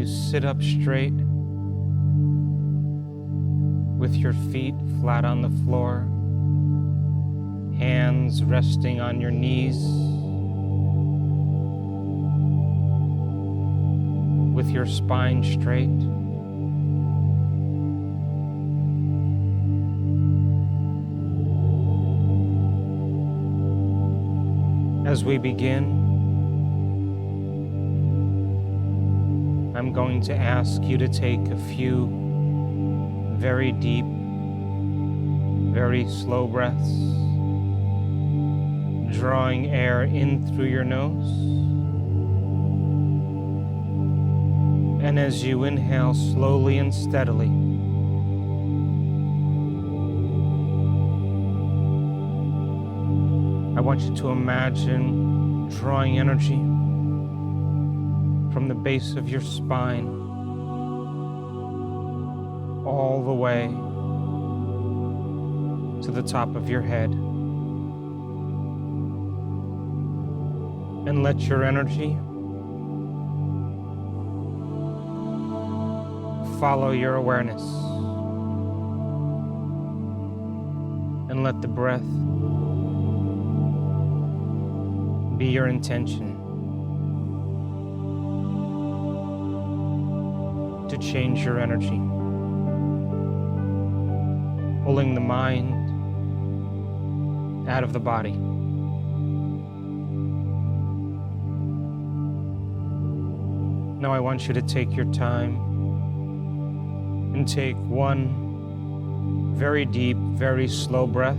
you sit up straight with your feet flat on the floor, hands resting on your knees, with your spine straight. As we begin, I'm going to ask you to take a few very deep, very slow breaths, drawing air in through your nose. And as you inhale slowly and steadily, I want you to imagine drawing energy from the base of your spine all the way to the top of your head. And let your energy follow your awareness. And let the breath be your intention to change your energy, pulling the mind out of the body. Now I want you to take your time and take one very deep, very slow breath.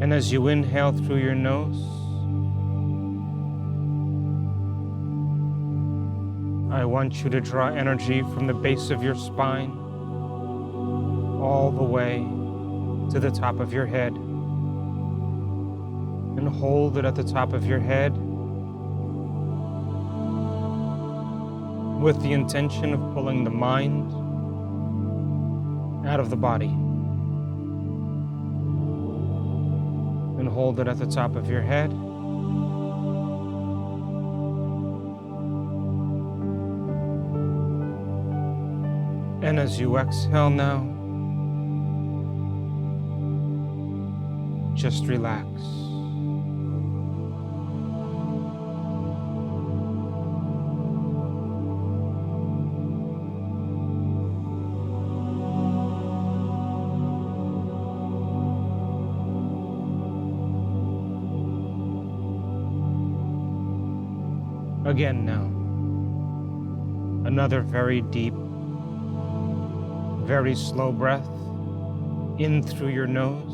And as you inhale through your nose, I want you to draw energy from the base of your spine all the way to the top of your head. And hold it at the top of your head with the intention of pulling the mind out of the body. And hold it at the top of your head. And as you exhale now, just relax. Again now, another very deep, very slow breath in through your nose.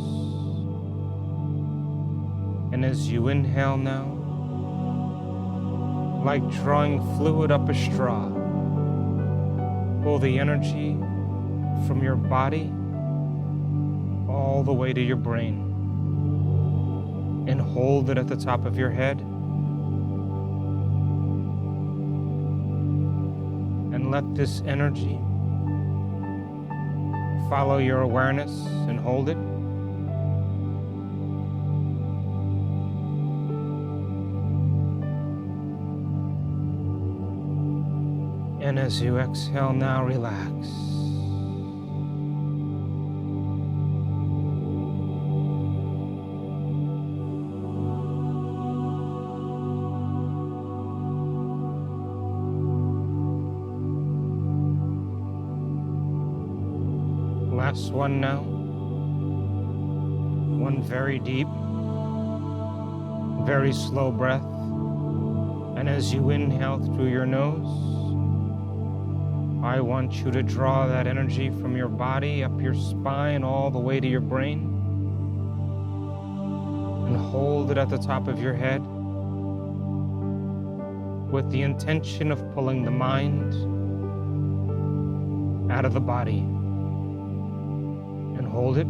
And as you inhale now, like drawing fluid up a straw, pull the energy from your body all the way to your brain and hold it at the top of your head. And let this energy follow your awareness and hold it. And as you exhale now, relax. Last one now. One very deep, very slow breath. And as you inhale through your nose, I want you to draw that energy from your body up your spine all the way to your brain and hold it at the top of your head with the intention of pulling the mind out of the body. And hold it.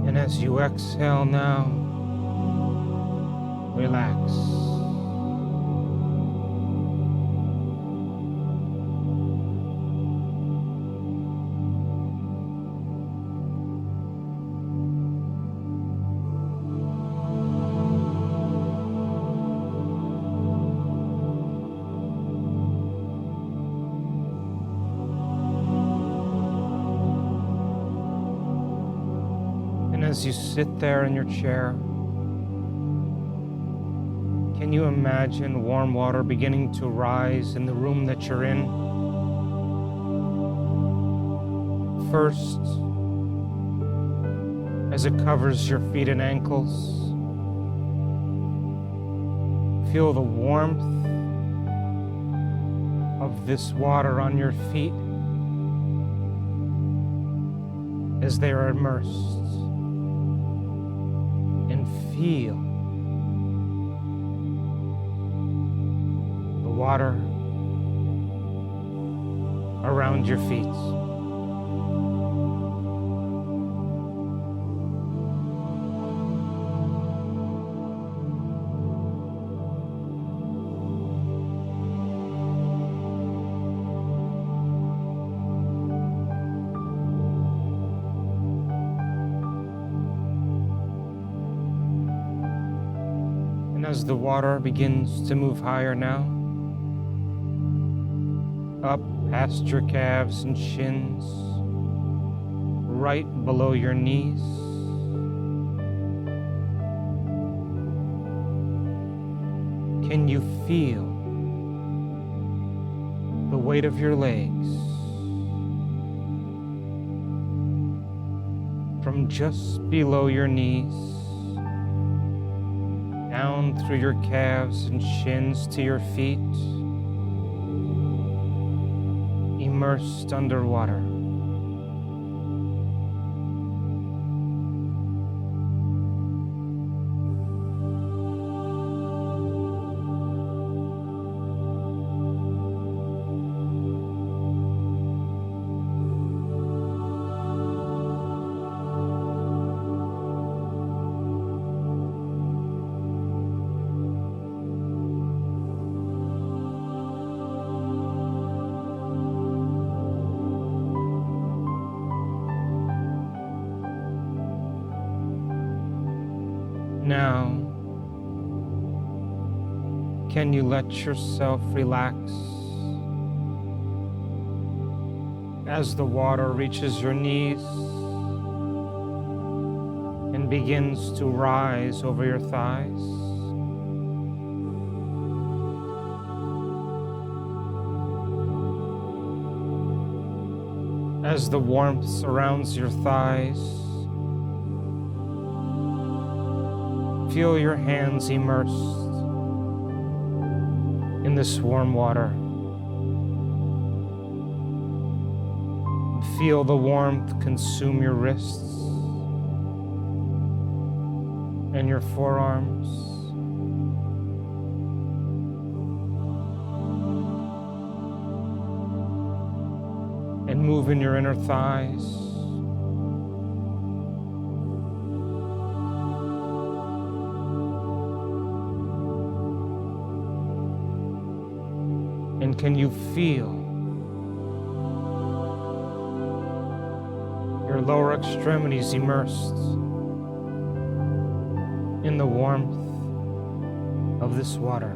And as you exhale now, relax. as you sit there in your chair, can you imagine warm water beginning to rise in the room that you're in? First, as it covers your feet and ankles, feel the warmth of this water on your feet as they are immersed, and feel the water around your feet. As the water begins to move higher now, up past your calves and shins, right below your knees, can you feel the weight of your legs from just below your knees down through your calves and shins to your feet, immersed underwater? Now, can you let yourself relax as the water reaches your knees and begins to rise over your thighs? As the warmth surrounds your thighs, feel your hands immersed in this warm water. Feel the warmth consume your wrists and your forearms. And move in your inner thighs. And can you feel your lower extremities immersed in the warmth of this water?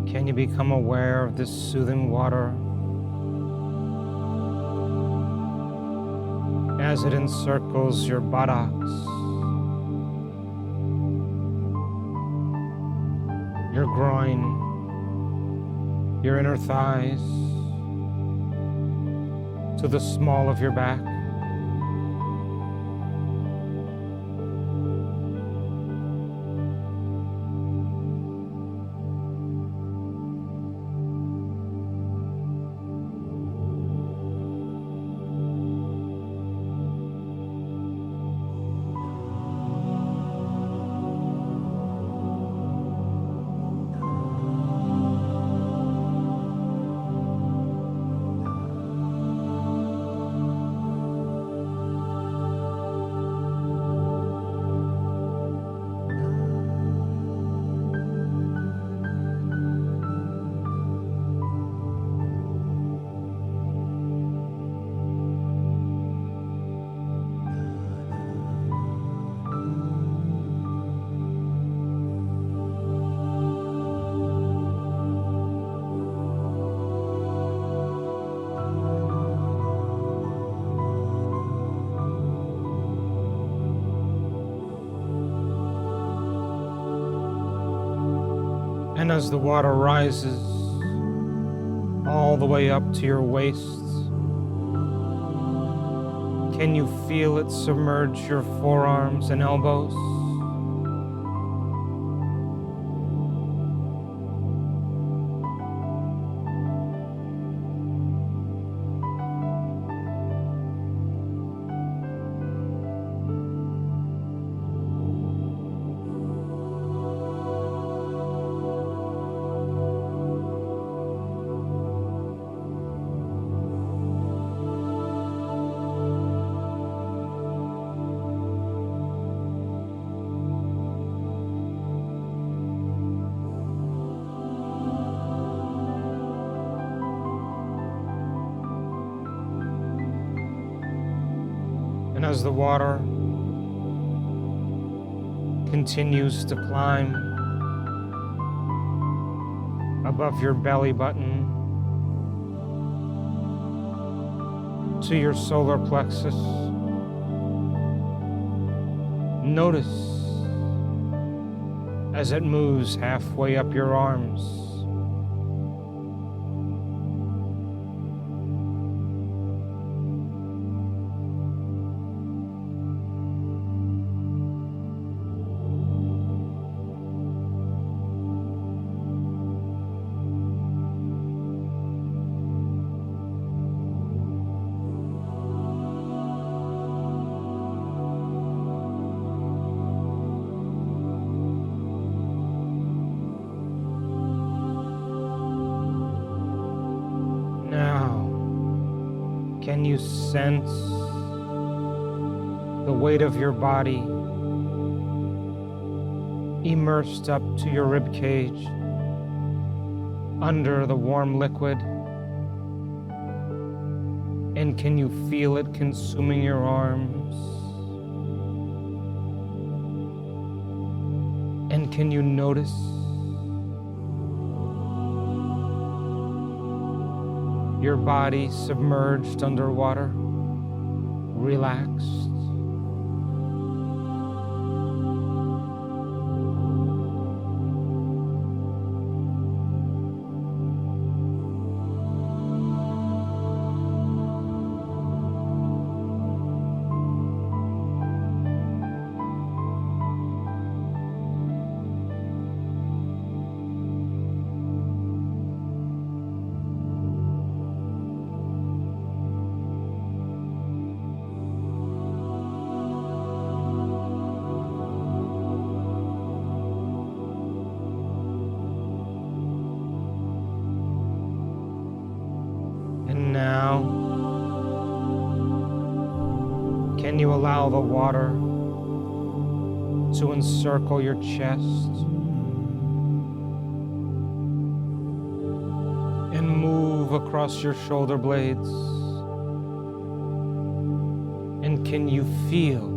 Can you become aware of this soothing water as it encircles your buttocks, your groin, your inner thighs, to the small of your back? And as the water rises all the way up to your waist, can you feel it submerge your forearms and elbows? And as the water continues to climb above your belly button to your solar plexus, notice as it moves halfway up your arms. Can you sense the weight of your body immersed up to your rib cage under the warm liquid? And can you feel it consuming your arms? And can you notice your body submerged underwater, relaxed? And now, can you allow the water to encircle your chest and move across your shoulder blades? And can you feel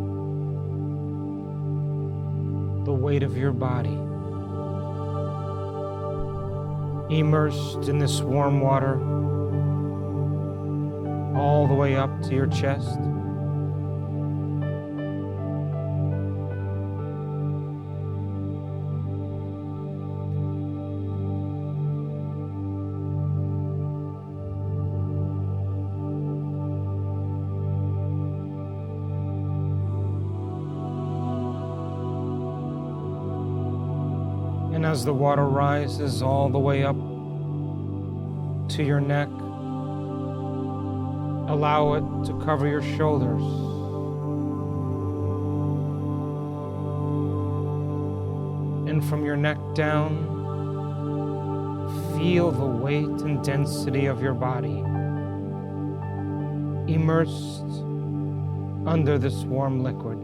the weight of your body immersed in this warm water all the way up to your chest? And as the water rises all the way up to your neck, allow it to cover your shoulders. And from your neck down, feel the weight and density of your body immersed under this warm liquid.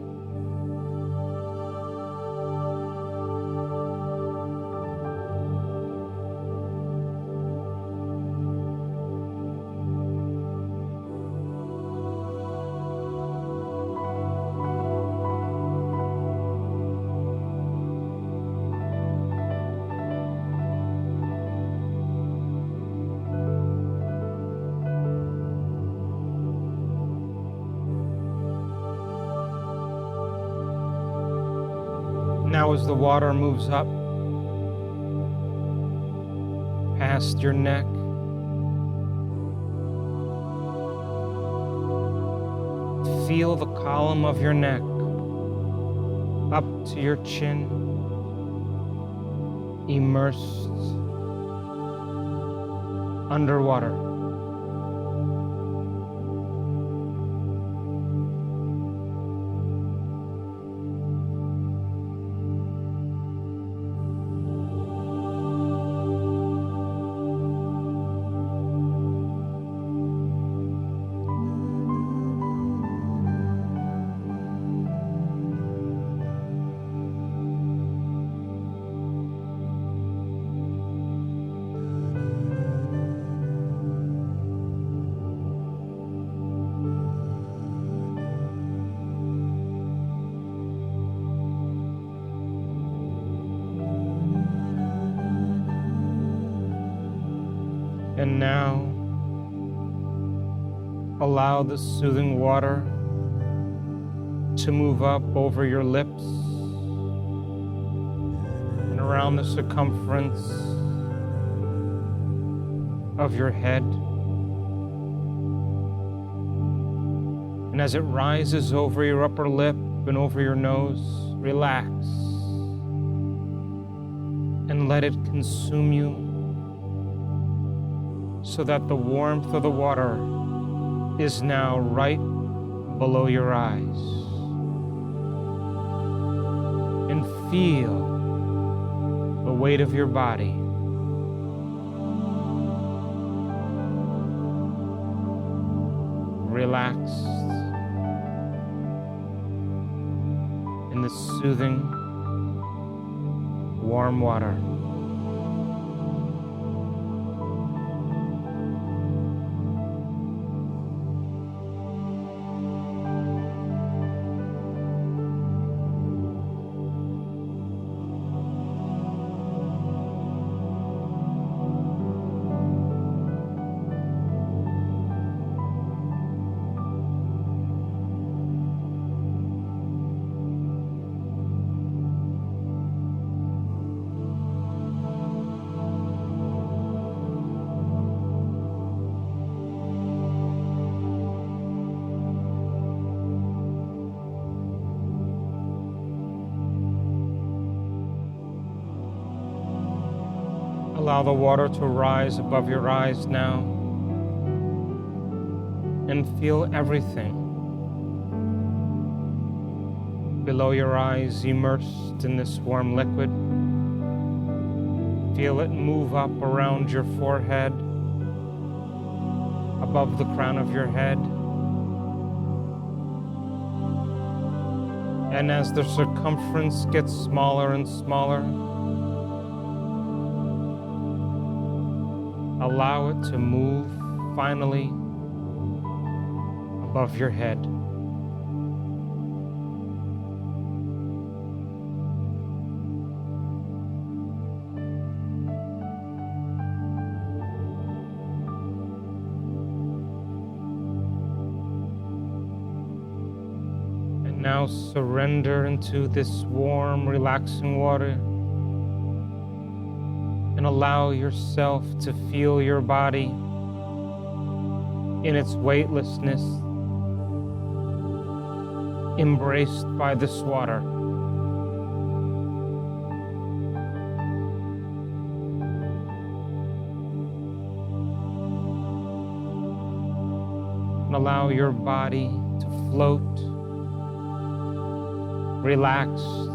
Now as the water moves up past your neck, feel the column of your neck up to your chin, immersed underwater. And now, allow the soothing water to move up over your lips and around the circumference of your head. And as it rises over your upper lip and over your nose, relax and let it consume you, so that the warmth of the water is now right below your eyes. And feel the weight of your body relaxed in the soothing, warm water. Allow the water to rise above your eyes now and feel everything below your eyes immersed in this warm liquid. Feel it move up around your forehead, above the crown of your head. And as the circumference gets smaller and smaller, allow it to move finally above your head. And now surrender into this warm, relaxing water. And allow yourself to feel your body in its weightlessness, embraced by this water. And allow your body to float, relaxed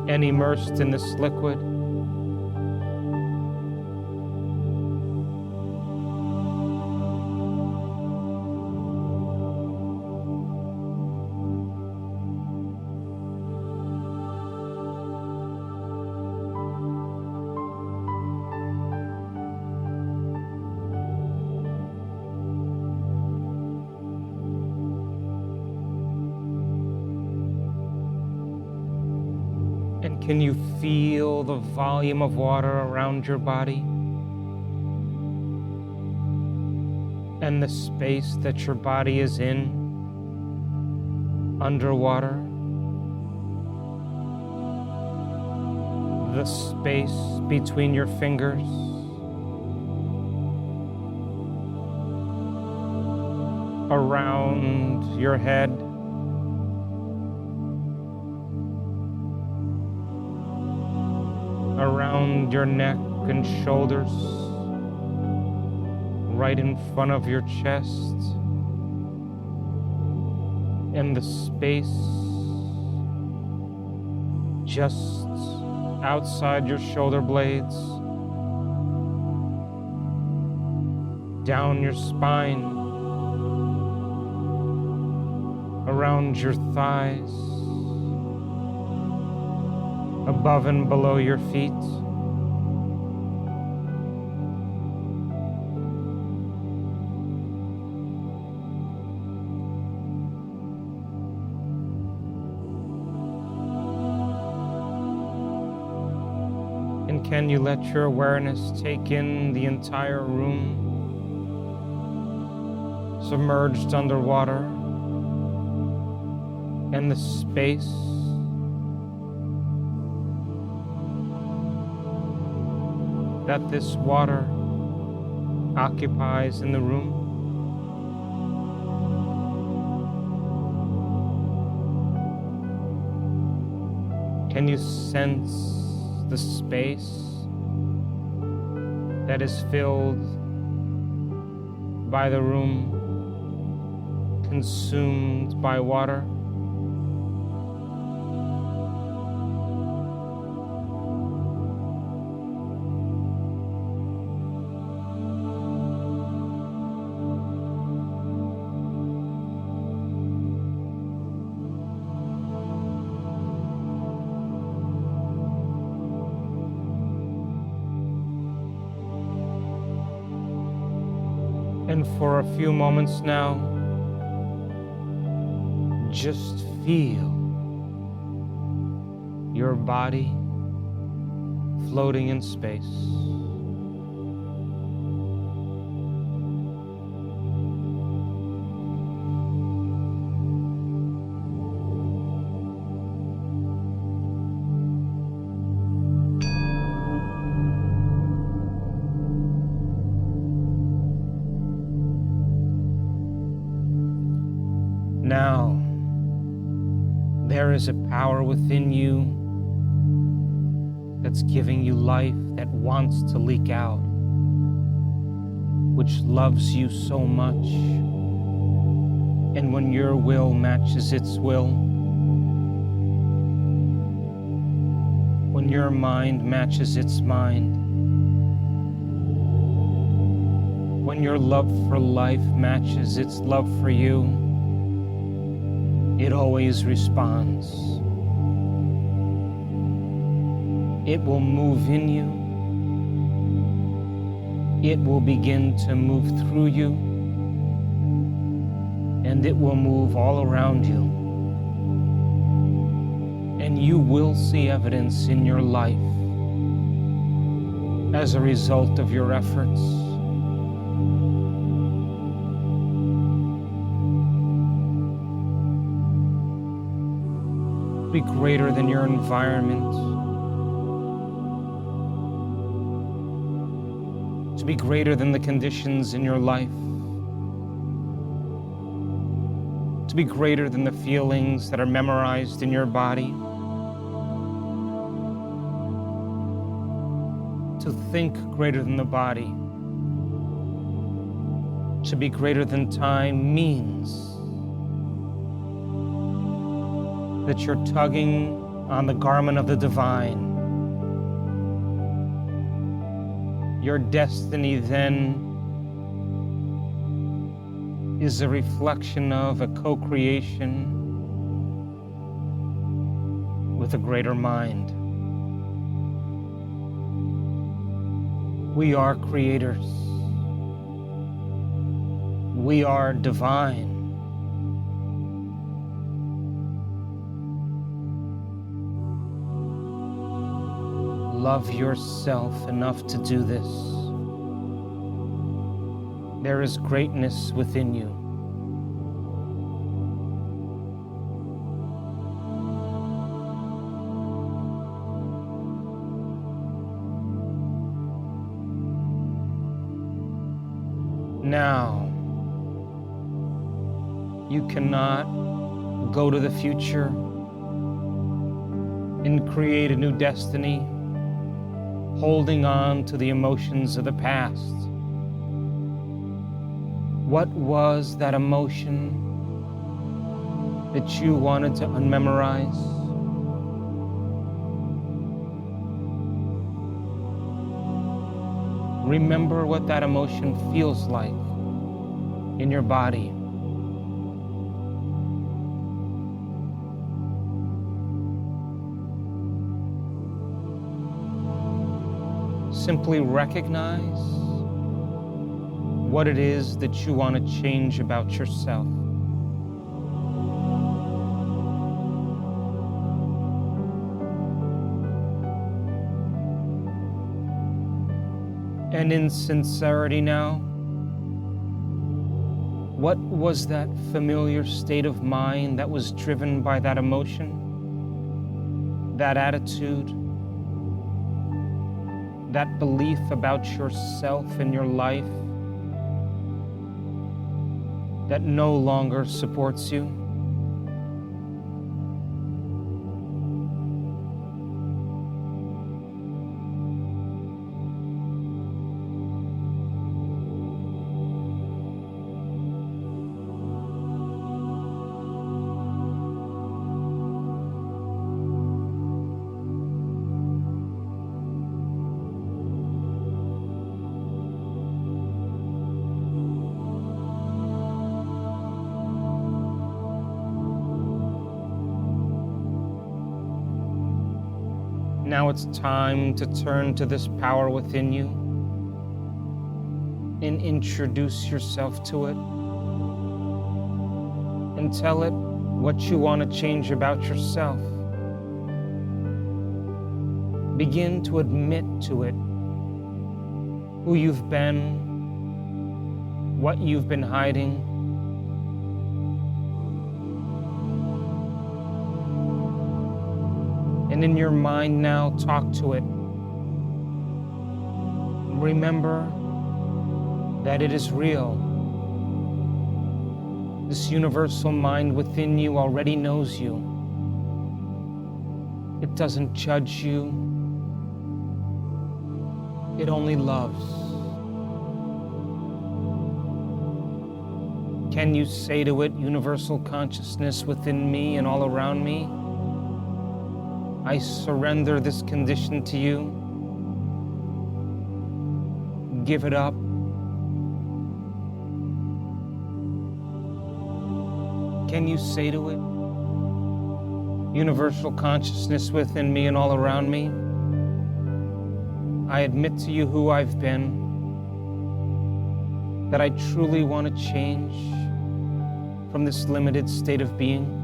and immersed in this liquid. And can you feel the volume of water around your body? And the space that your body is in underwater? The space between your fingers? around your head, around your neck and shoulders, right in front of your chest, and the space just outside your shoulder blades, down your spine, around your thighs, above and below your feet. And can you let your awareness take in the entire room, submerged underwater, and the space that this water occupies in the room? Can you sense the space that is filled by the room, consumed by water? And for a few moments now, just feel your body floating in space. Now, there is a power within you that's giving you life, that wants to leak out, which loves you so much. And when your will matches its will, when your mind matches its mind, when your love for life matches its love for you, it always responds. It will move in you. It will begin to move through you. And it will move all around you. And you will see evidence in your life as a result of your efforts. Be greater than your environment, to be greater than the conditions in your life, to be greater than the feelings that are memorized in your body, to think greater than the body, to be greater than time means that you're tugging on the garment of the divine. Your destiny then is a reflection of a co-creation with a greater mind. We are creators. We are divine. Love yourself enough to do this. There is greatness within you. Now, You cannot go to the future and create a new destiny holding on to the emotions of the past. What was that emotion that you wanted to unmemorize? Remember what that emotion feels like in your body. Simply recognize what it is that you want to change about yourself. And in sincerity now, what was that familiar state of mind that was driven by that emotion, that attitude, that belief about yourself and your life that no longer supports you? Now it's time to turn to this power within you and introduce yourself to it and tell it what you want to change about yourself. Begin to admit to it who you've been, what you've been hiding. And in your mind now, talk to it. Remember that it is real. This universal mind within you already knows you. It doesn't judge you. It only loves. Can you say to it, universal consciousness within me and all around me, I surrender this condition to you. Give it up. Can you say to it, universal consciousness within me and all around me, I admit to you who I've been, that I truly want to change from this limited state of being.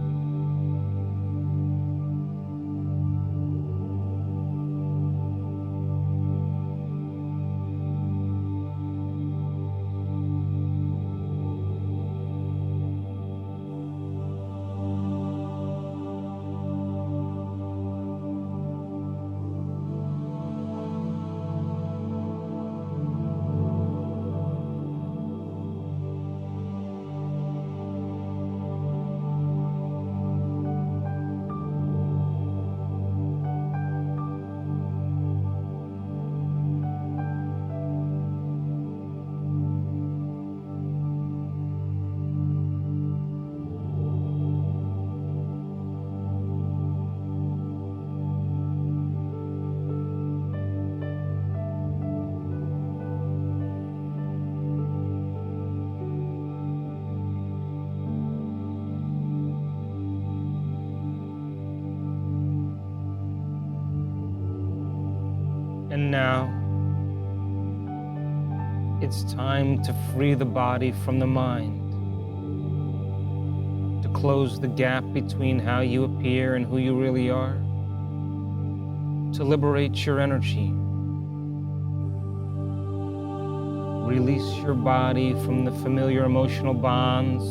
And now, it's time to free the body from the mind, to close the gap between how you appear and who you really are, to liberate your energy. Release your body from the familiar emotional bonds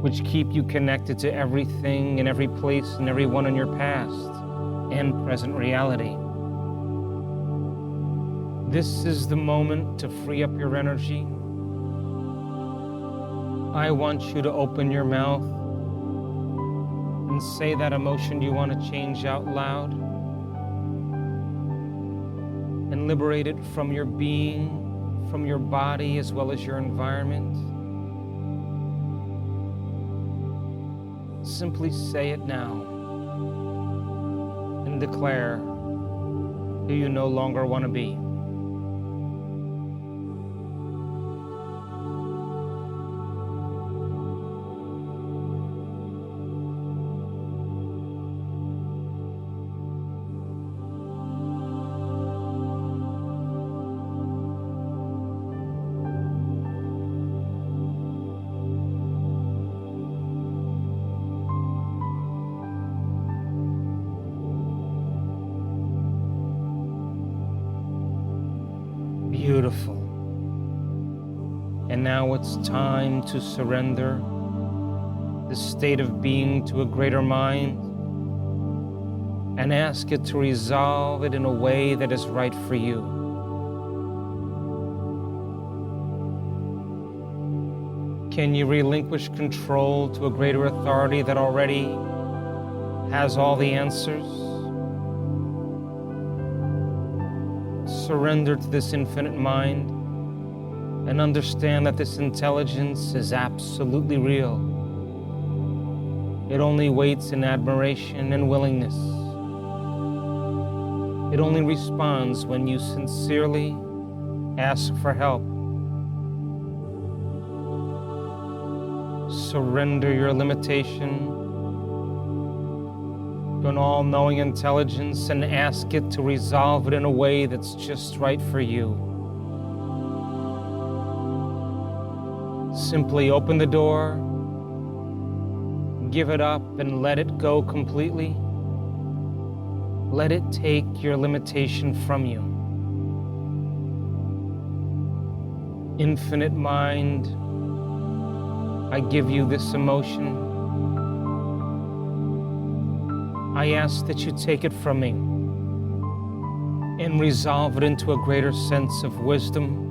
which keep you connected to everything and every place and everyone in your past and present reality. This is the moment to free up your energy I want you to open your mouth and say that emotion you want to change out loud and liberate it from your being, from your body, as well as your environment. Simply say it now and declare who you no longer want to be. Beautiful. And now it's time to surrender this state of being to a greater mind and ask it to resolve it in a way that is right for you. Can you relinquish control to a greater authority that already has all the answers? Surrender to this infinite mind and understand that this intelligence is absolutely real. It only waits in admiration and willingness. It only responds when you sincerely ask for help. Surrender your limitation to an all-knowing intelligence and ask it to resolve it in a way that's just right for you. Simply open the door, give it up, and let it go completely. Let it take your limitation from you. Infinite mind, I give you this emotion. I ask that you take it from me and resolve it into a greater sense of wisdom.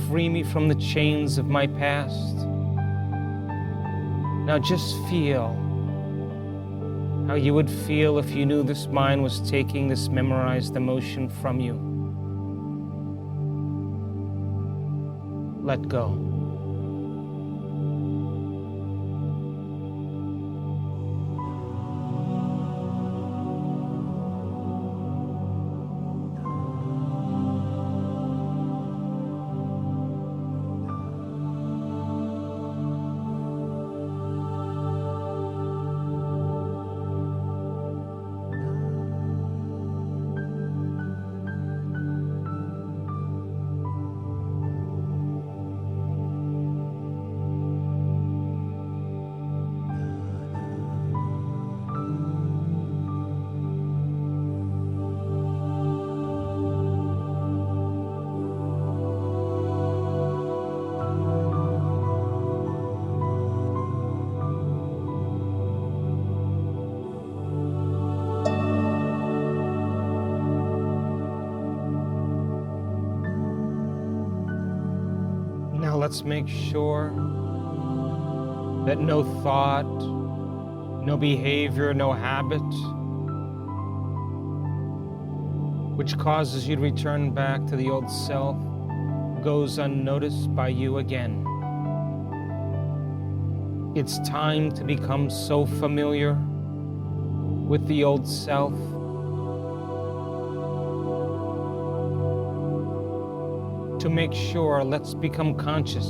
Free me from the chains of my past. Now just feel how you would feel if you knew this mind was taking this memorized emotion from you. Let go. Now let's make sure that no thought, no behavior, no habit which causes you to return back to the old self goes unnoticed by you again. It's time to become so familiar with the old self to make sure, let's become conscious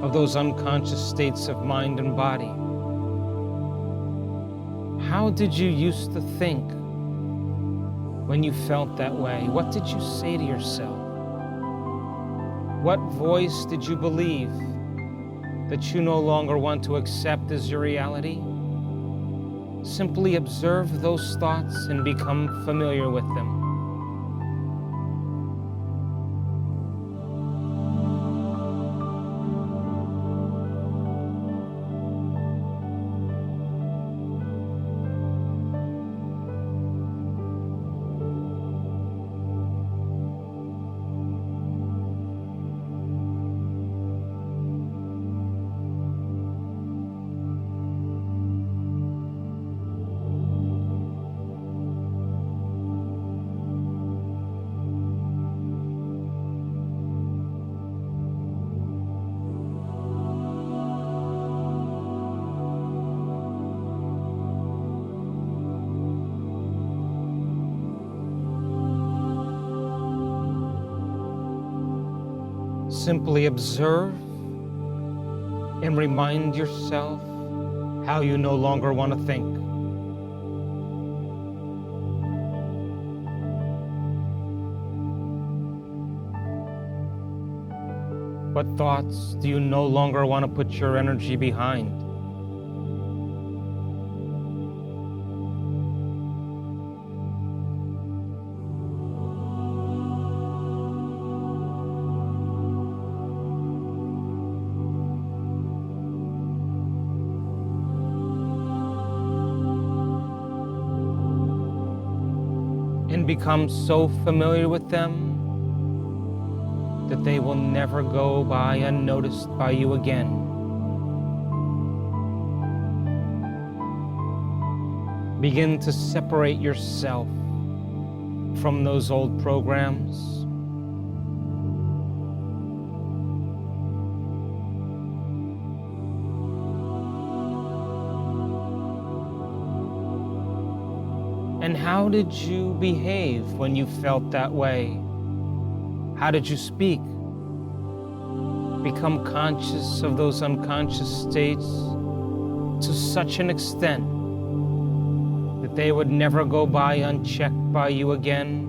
of those unconscious states of mind and body. How did you used to think when you felt that way? What did you say to yourself? What voice did you believe that you no longer want to accept as your reality? Simply observe those thoughts and become familiar with them. Simply observe and remind yourself how you no longer want to think. What thoughts do you no longer want to put your energy behind? And become so familiar with them that they will never go by unnoticed by you again. Begin to separate yourself from those old programs. And how did you behave when you felt that way? How did you speak? Become conscious of those unconscious states to such an extent that they would never go by unchecked by you again.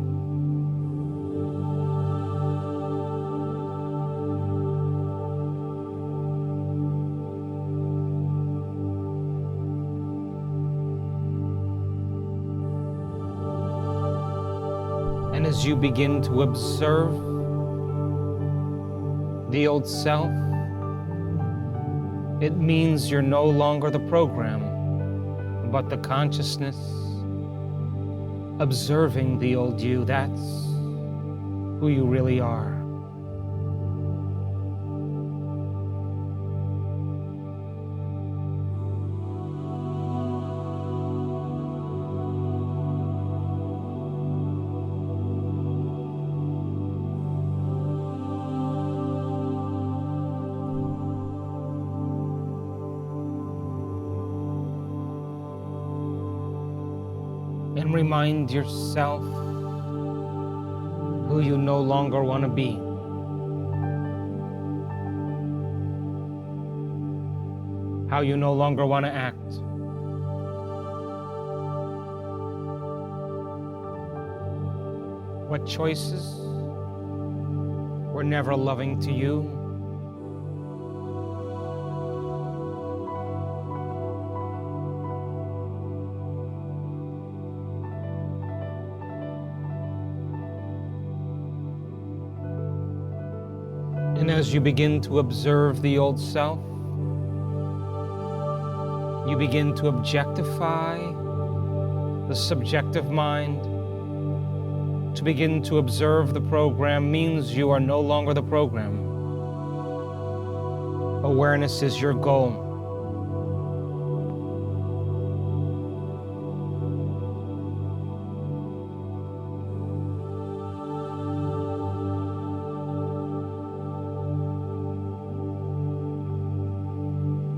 And as you begin to observe the old self, it means you're no longer the program, but the consciousness observing the old you. That's who you really are. And remind yourself who you no longer want to be. How you no longer want to act. What choices were never loving to you. And as you begin to observe the old self, you begin to objectify the subjective mind. To begin to observe the program means you are no longer the program. Awareness is your goal.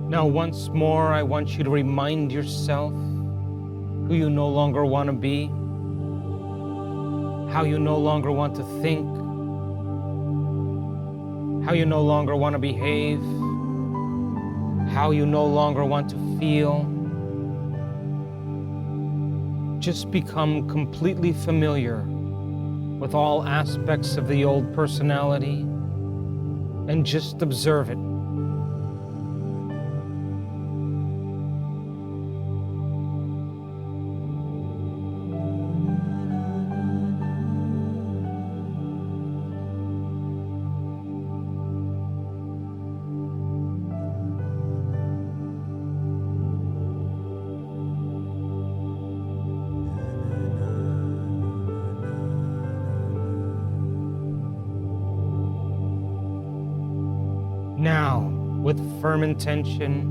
Now, once more, I want you to remind yourself who you no longer want to be, how you no longer want to think, how you no longer want to behave, how you no longer want to feel. Just become completely familiar with all aspects of the old personality and just observe it. Now, with firm intention,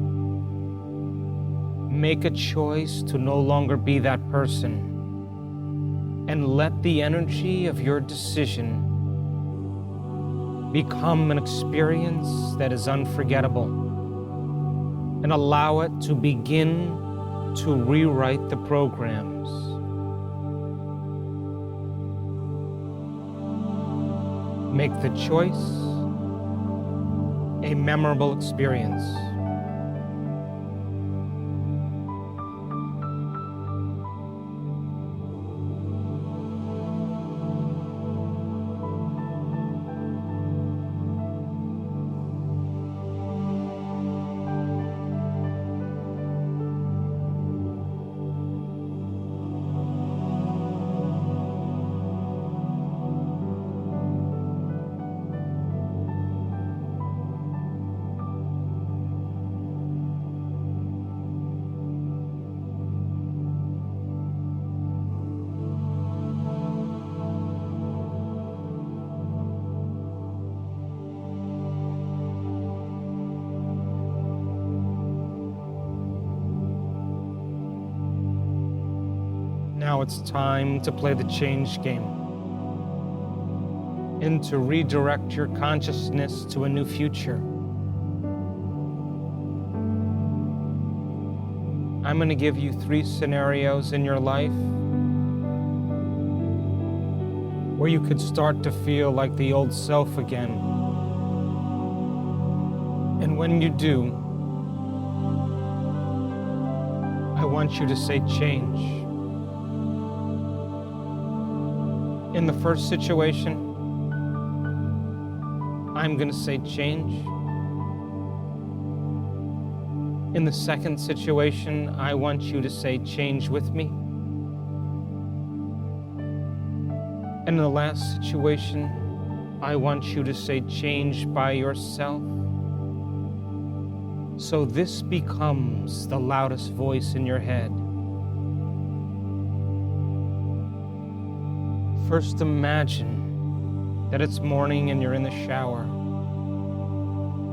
make a choice to no longer be that person, and let the energy of your decision become an experience that is unforgettable, and allow it to begin to rewrite the programs. Make the choice a memorable experience. Now it's time to play the change game and to redirect your consciousness to a new future. I'm going to give you 3 scenarios in your life where you could start to feel like the old self again. And when you do, I want you to say change. In the first situation, I'm going to say change. In the second situation, I want you to say change with me. And in the last situation, I want you to say change by yourself. So this becomes the loudest voice in your head. First, imagine that it's morning and you're in the shower.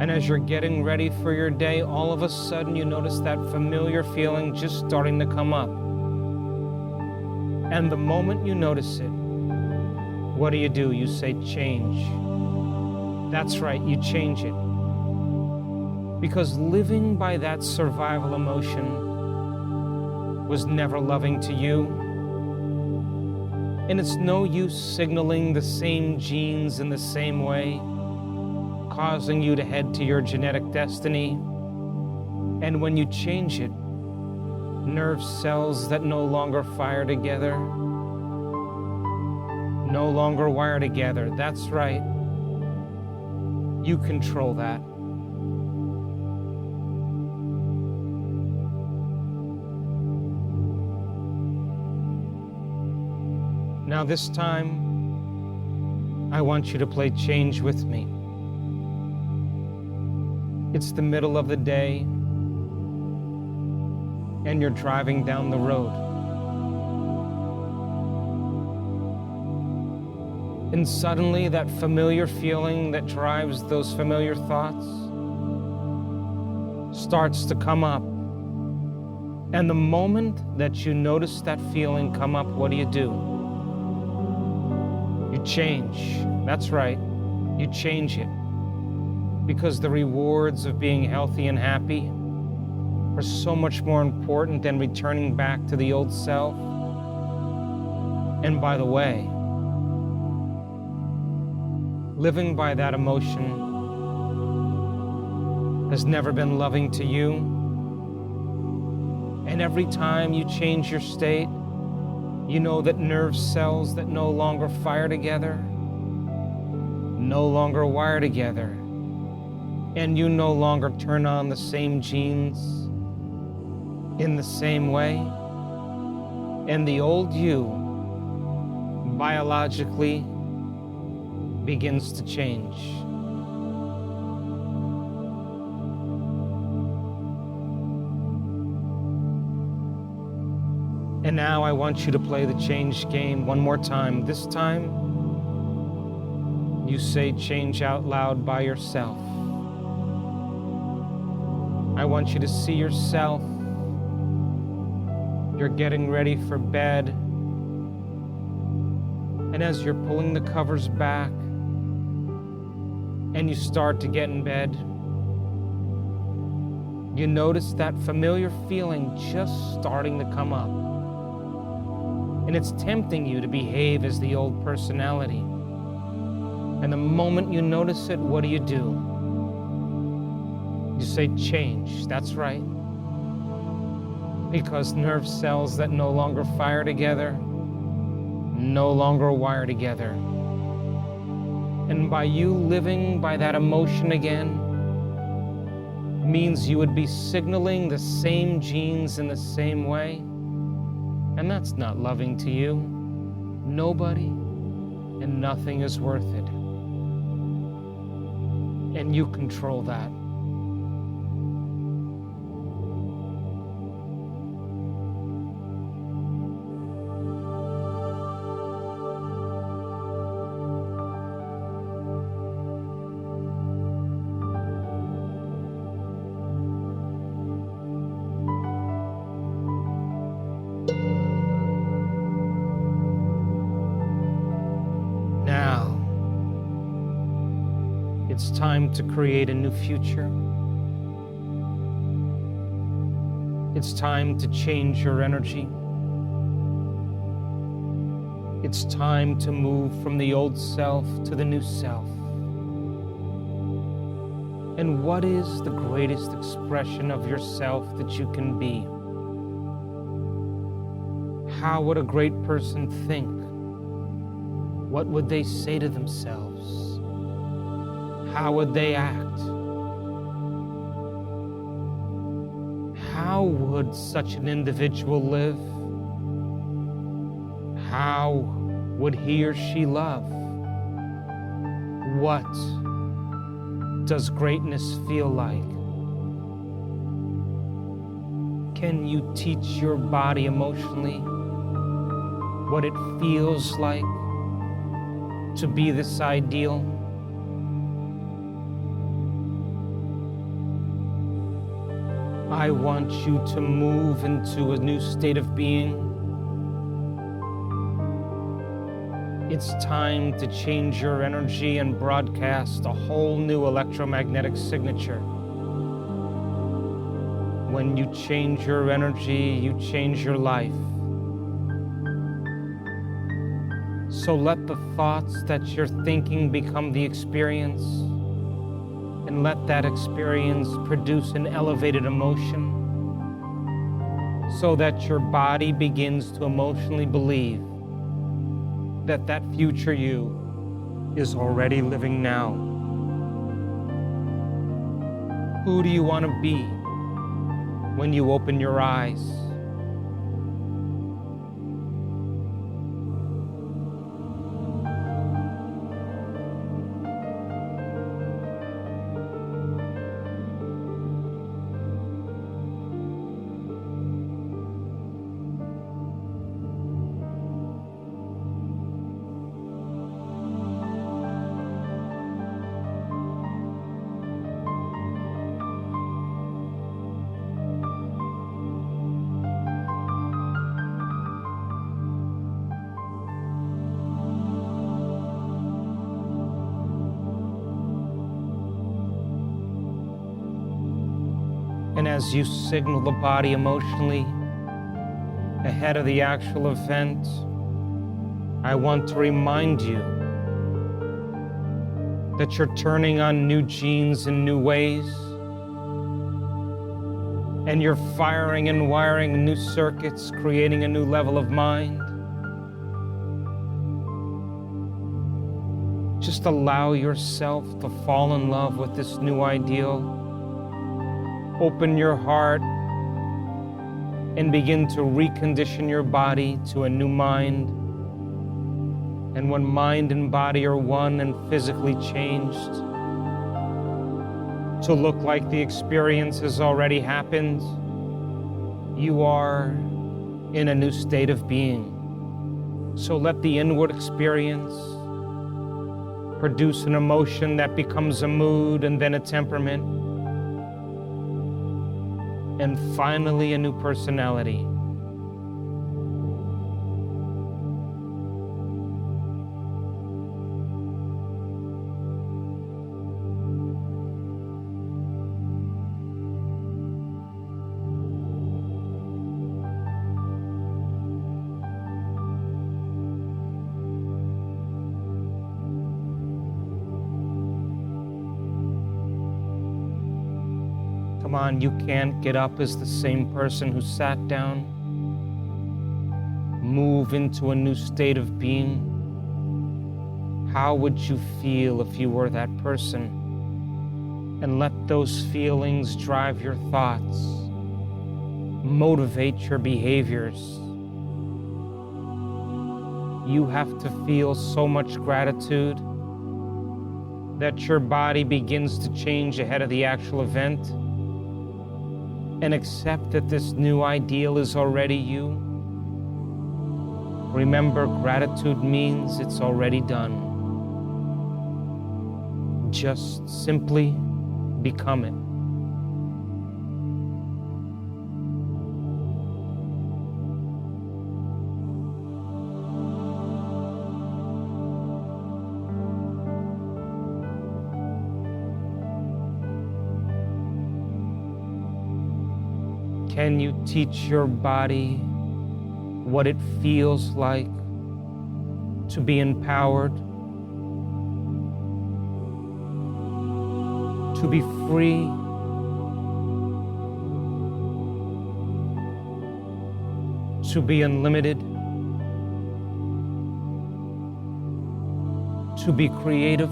And as you're getting ready for your day, all of a sudden you notice that familiar feeling just starting to come up. And the moment you notice it, what do? You say change. That's right, you change it. Because living by that survival emotion was never loving to you. And it's no use signaling the same genes in the same way, causing you to head to your genetic destiny. And when you change it, nerve cells that no longer fire together, no longer wire together. That's right. You control that. Now this time, I want you to play change with me. It's the middle of the day, and you're driving down the road. And suddenly, that familiar feeling that drives those familiar thoughts starts to come up. And the moment that you notice that feeling come up, what do? You change. That's right. You change it. Because the rewards of being healthy and happy are so much more important than returning back to the old self. And by the way, living by that emotion has never been loving to you. And every time you change your state, you know that nerve cells that no longer fire together, no longer wire together, and you no longer turn on the same genes in the same way. And the old you biologically begins to change. And now I want you to play the change game one more time. This time, you say change out loud by yourself. I want you to see yourself. You're getting ready for bed. And as you're pulling the covers back and you start to get in bed, you notice that familiar feeling just starting to come up. And it's tempting you to behave as the old personality. And the moment you notice it, what do? You say change, that's right. Because nerve cells that no longer fire together, no longer wire together. And by you living by that emotion again, means you would be signaling the same genes in the same way. And that's not loving to you. Nobody and nothing is worth it. And you control that. Now, it's time to create a new future. It's time to change your energy. It's time to move from the old self to the new self. And what is the greatest expression of yourself that you can be? How would a great person think? What would they say to themselves? How would they act? How would such an individual live? How would he or she love? What does greatness feel like? Can you teach your body emotionally what it feels like to be this ideal? I want you to move into a new state of being. It's time to change your energy and broadcast a whole new electromagnetic signature. When you change your energy, you change your life. So let the thoughts that you're thinking become the experience, and let that experience produce an elevated emotion, so that your body begins to emotionally believe that that future you is already living now. Who do you want to be when you open your eyes? And as you signal the body emotionally ahead of the actual event, I want to remind you that you're turning on new genes in new ways, and you're firing and wiring new circuits, creating a new level of mind. Just allow yourself to fall in love with this new ideal. Open your heart and begin to recondition your body to a new mind. And when mind and body are one and physically changed, to look like the experience has already happened, you are in a new state of being. So let the inward experience produce an emotion that becomes a mood, and then a temperament, and finally a new personality. Come on, you can't get up as the same person who sat down. Move into a new state of being. How would you feel if you were that person? And let those feelings drive your thoughts, motivate your behaviors. You have to feel so much gratitude that your body begins to change ahead of the actual event, and accept that this new ideal is already you. Remember, gratitude means it's already done. Just simply become it. Can you teach your body what it feels like to be empowered, to be free, to be unlimited, to be creative,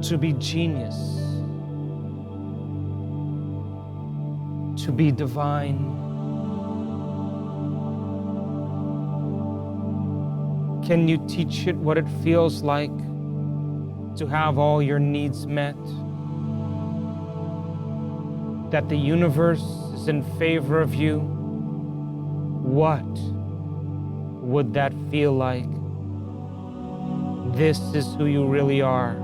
to be genius, to be divine? Can you teach it what it feels like to have all your needs met? That the universe is in favor of you? What would that feel like? This is who you really are.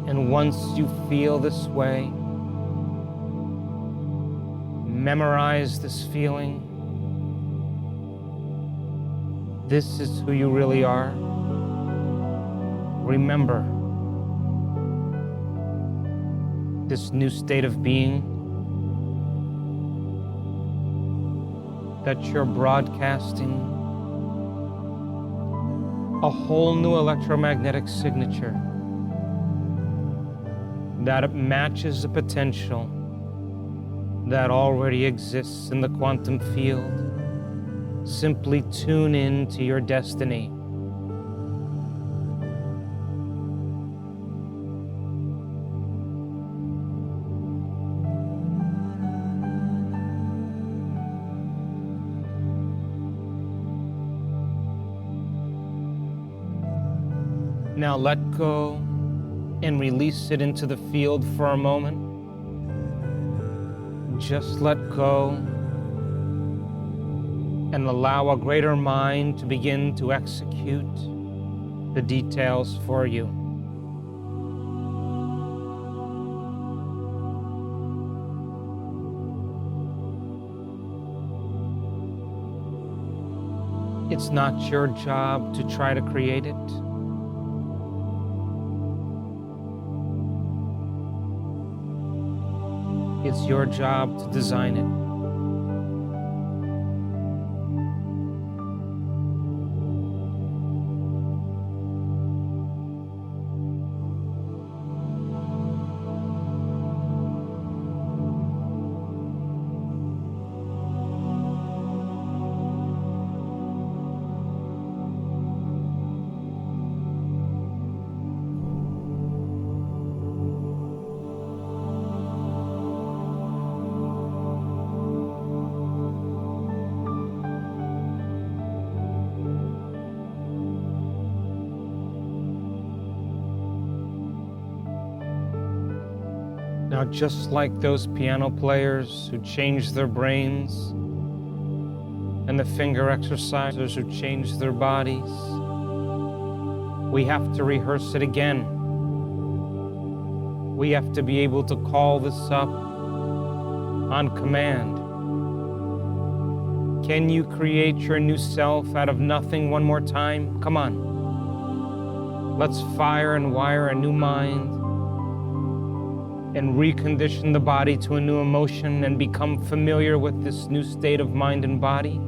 And once you feel this way, memorize this feeling. This is who you really are. Remember this new state of being that you're broadcasting a whole new electromagnetic signature that it matches the potential that already exists in the quantum field. Simply tune in to your destiny. Now let go and release it into the field for a moment. Just let go and allow a greater mind to begin to execute the details for you. It's not your job to try to create it. It's your job to design it. Now, just like those piano players who changed their brains and the finger exercisers who changed their bodies, we have to rehearse it again. We have to be able to call this up on command. Can you create your new self out of nothing one more time? Come on. Let's fire and wire a new mind and recondition the body to a new emotion and become familiar with this new state of mind and body.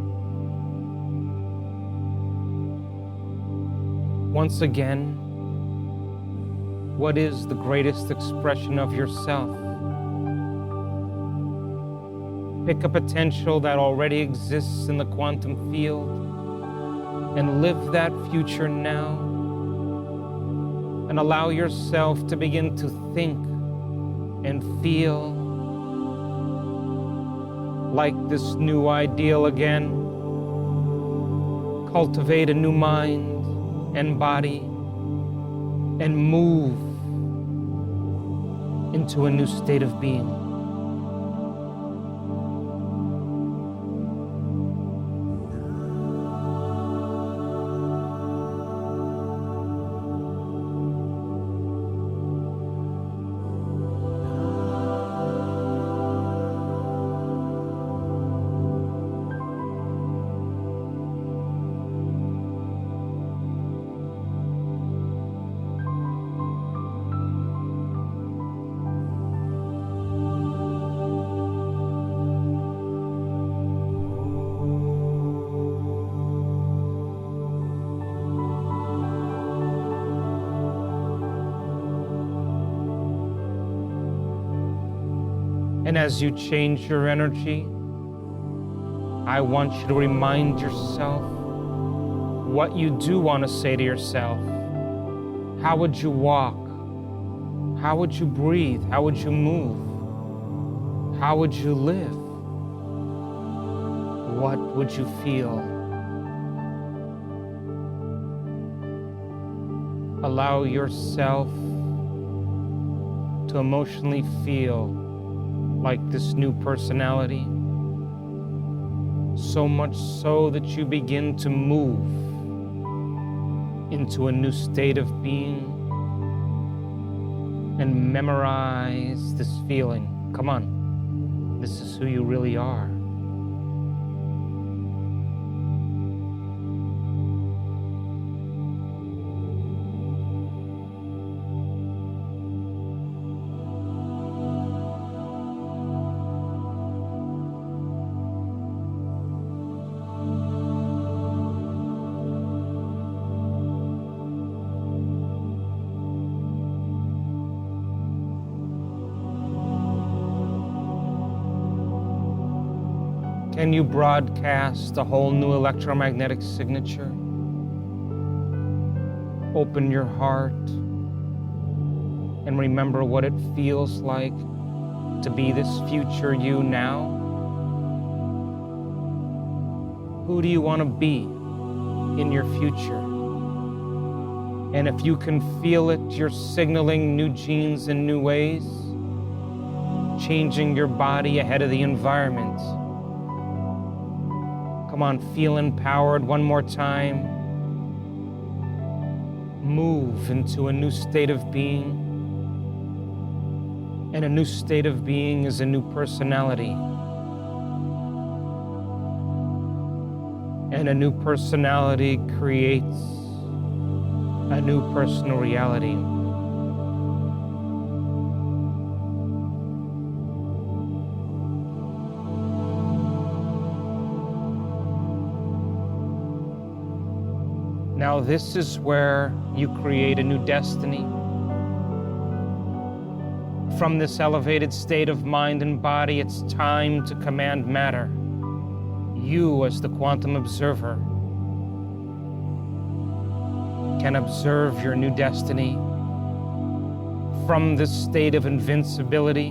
Once again, what is the greatest expression of yourself? Pick a potential that already exists in the quantum field and live that future now. And allow yourself to begin to think and feel like this new ideal again. Cultivate a new mind and body and move into a new state of being. And as you change your energy, I want you to remind yourself what you do want to say to yourself. How would you walk? How would you breathe? How would you move? How would you live? What would you feel? Allow yourself to emotionally feel like this new personality, so much so that you begin to move into a new state of being and memorize this feeling. Come on, this is who you really are. Can you broadcast a whole new electromagnetic signature? Open your heart and remember what it feels like to be this future you now. Who do you want to be in your future? And if you can feel it, you're signaling new genes in new ways, changing your body ahead of the environment. Come on, feel empowered one more time. Move into a new state of being. And a new state of being is a new personality. And a new personality creates a new personal reality. Now this is where you create a new destiny. From this elevated state of mind and body, it's time to command matter. You, as the quantum observer, can observe your new destiny from this state of invincibility,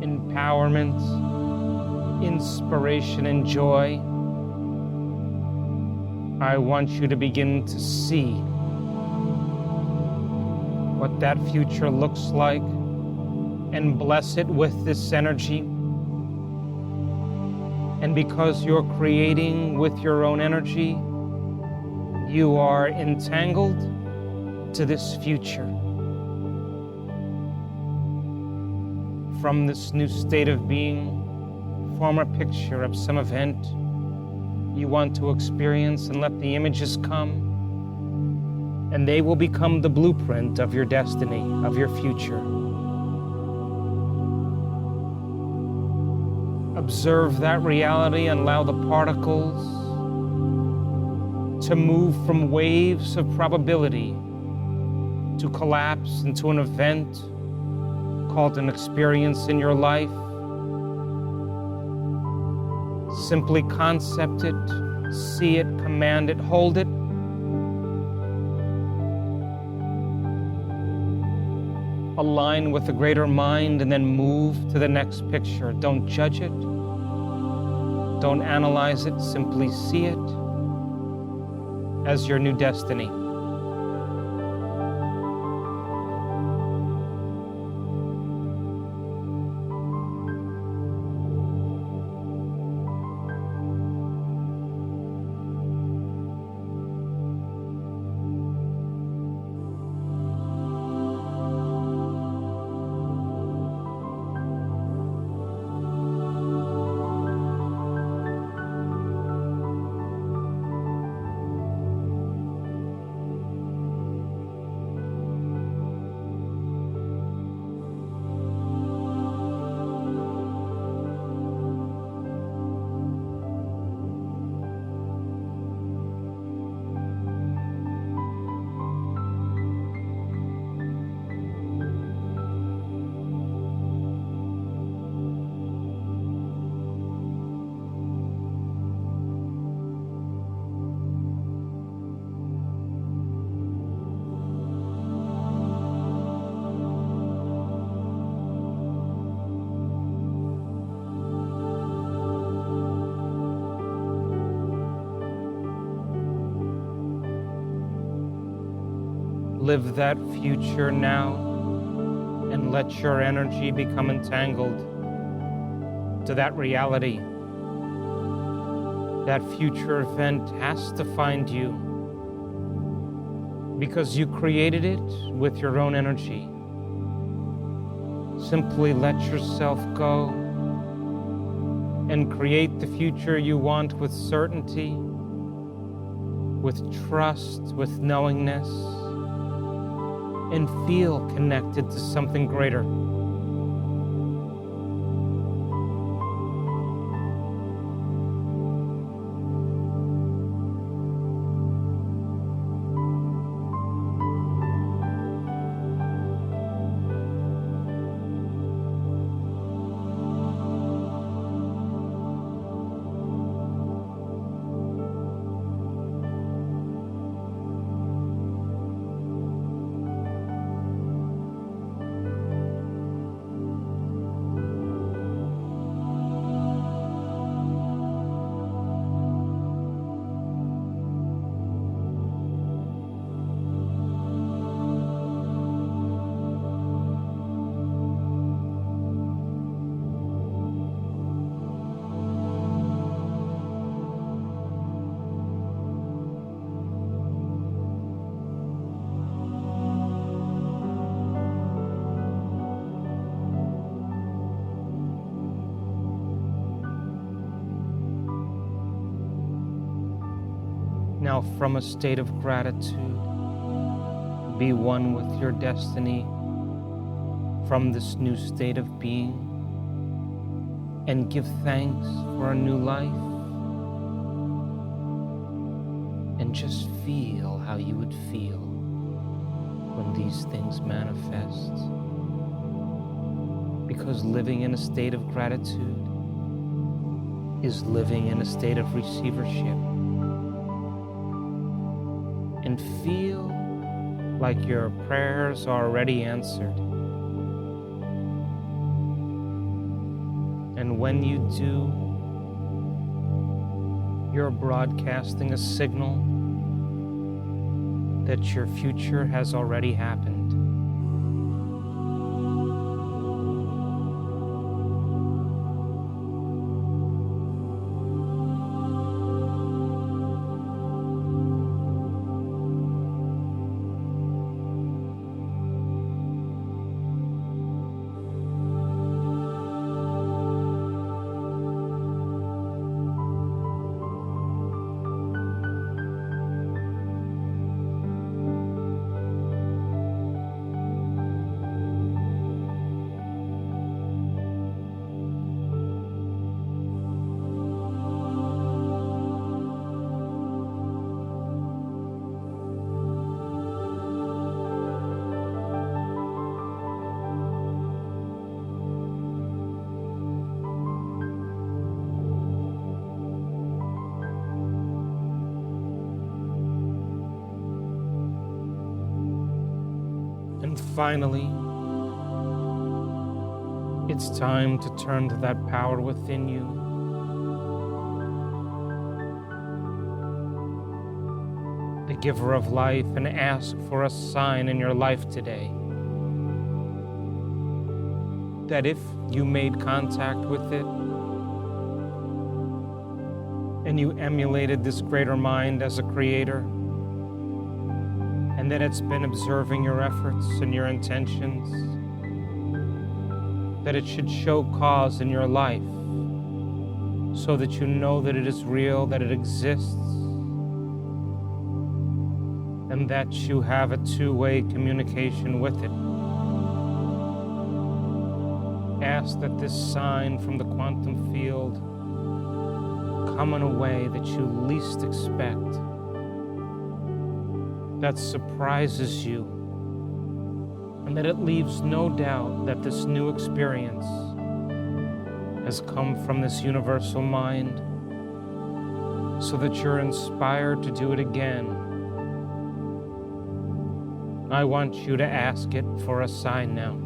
empowerment, inspiration, and joy. I want you to begin to see what that future looks like and bless it with this energy. And because you're creating with your own energy, you are entangled to this future. From this new state of being, form a picture of some event you want to experience and let the images come, and they will become the blueprint of your destiny, of your future. Observe that reality and allow the particles to move from waves of probability to collapse into an event called an experience in your life. Simply concept it, see it, command it, hold it. Align with the greater mind and then move to the next picture. Don't judge it. Don't analyze it. Simply see it as your new destiny. Live that future now and let your energy become entangled to that reality. That future event has to find you because you created it with your own energy. Simply let yourself go and create the future you want with certainty, with trust, with knowingness, and feel connected to something greater. Now, from a state of gratitude, be one with your destiny from this new state of being, and give thanks for a new life, and just feel how you would feel when these things manifest. Because living in a state of gratitude is living in a state of receivership. And feel like your prayers are already answered. And when you do, you're broadcasting a signal that your future has already happened. And finally, it's time to turn to that power within you. The giver of life, and ask for a sign in your life today that if you made contact with it and you emulated this greater mind as a creator, and that it's been observing your efforts and your intentions, that it should show cause in your life so that you know that it is real, that it exists, and that you have a two-way communication with it. Ask that this sign from the quantum field come in a way that you least expect, that surprises you, and that it leaves no doubt that this new experience has come from this universal mind, so that you're inspired to do it again. I want you to ask it for a sign now.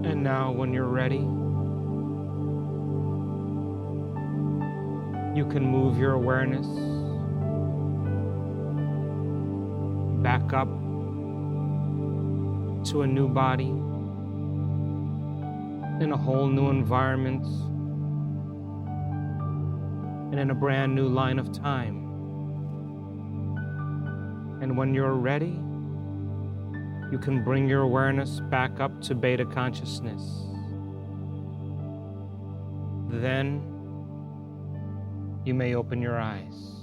And now, when you're ready, you can move your awareness back up to a new body, in a whole new environment, and in a brand new line of time. And when you're ready, you can bring your awareness back up to beta consciousness. Then you may open your eyes.